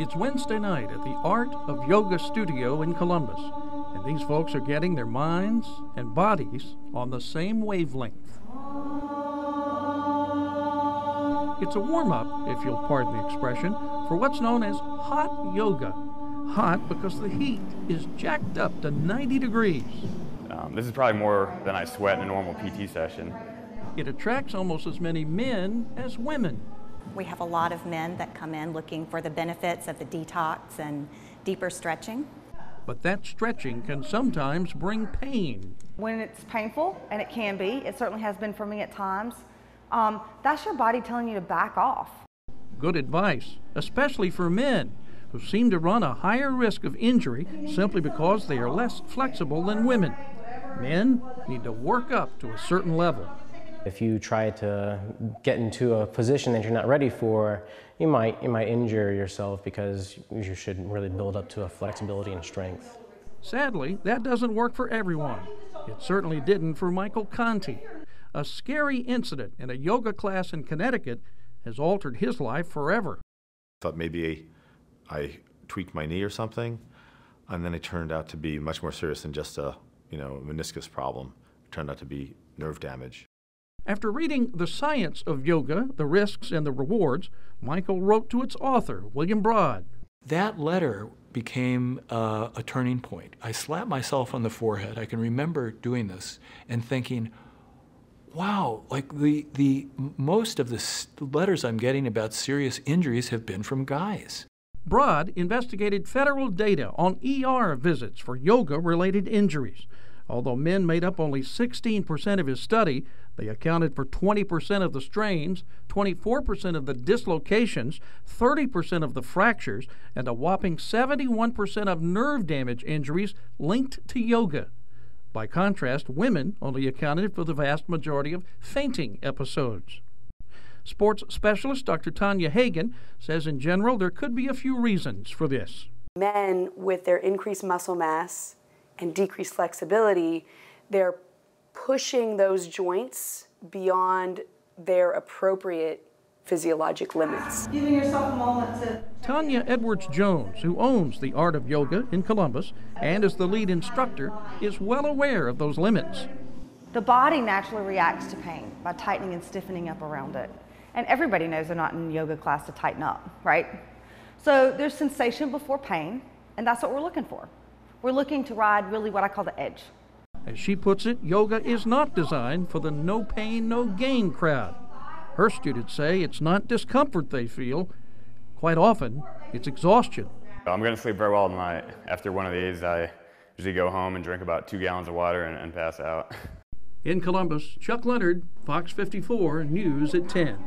It's Wednesday night at the Art of Yoga studio in Columbus, and these folks are getting their minds and bodies on the same wavelength. It's a warm-up, if you'll pardon the expression, for what's known as hot yoga. Hot because the heat is jacked up to 90 degrees. This is probably more than I sweat in a normal PT session. It attracts almost as many men as women. We have a lot of men that come in looking for the benefits of the detox and deeper stretching. But that stretching can sometimes bring pain. When it's painful, and it can be, it certainly has been for me at times, that's your body telling you to back off. Good advice, especially for men who seem to run a higher risk of injury simply because they are less flexible than women. Men need to work up to a certain level. If you try to get into a position that you're not ready for, you might injure yourself because you should really build up to a flexibility and strength. Sadly, that doesn't work for everyone. It certainly didn't for Michael Conti. A scary incident in a yoga class in Connecticut has altered his life forever. Thought maybe I tweaked my knee or something, and then it turned out to be much more serious than just a meniscus problem. It turned out to be nerve damage. After reading The Science of Yoga, the Risks and the Rewards, Michael wrote to its author, William Broad. That letter became a turning point. I slapped myself on the forehead. I can remember doing this and thinking, wow, like the most of the letters I'm getting about serious injuries have been from guys. Broad investigated federal data on ER visits for yoga-related injuries. Although men made up only 16% of his study, they accounted for 20% of the strains, 24% of the dislocations, 30% of the fractures, and a whopping 71% of nerve damage injuries linked to yoga. By contrast, women only accounted for the vast majority of fainting episodes. Sports specialist Dr. Tanya Hagan says in general there could be a few reasons for this. Men, with their increased muscle mass and decreased flexibility, they're pushing those joints beyond their appropriate physiologic limits. Giving yourself a moment to... Tanya Edwards-Jones, who owns the Art of Yoga in Columbus and is the lead instructor, is well aware of those limits. The body naturally reacts to pain by tightening and stiffening up around it. And everybody knows they're not in yoga class to tighten up, right? So there's sensation before pain, and that's what we're looking for. We're looking to ride really what I call the edge. As she puts it, yoga is not designed for the no pain, no gain crowd. Her students say it's not discomfort they feel. Quite often, it's exhaustion. I'm going to sleep very well tonight. After one of these, I usually go home and drink about 2 gallons of water and pass out. In Columbus, Chuck Leonard, Fox 54 News at 10.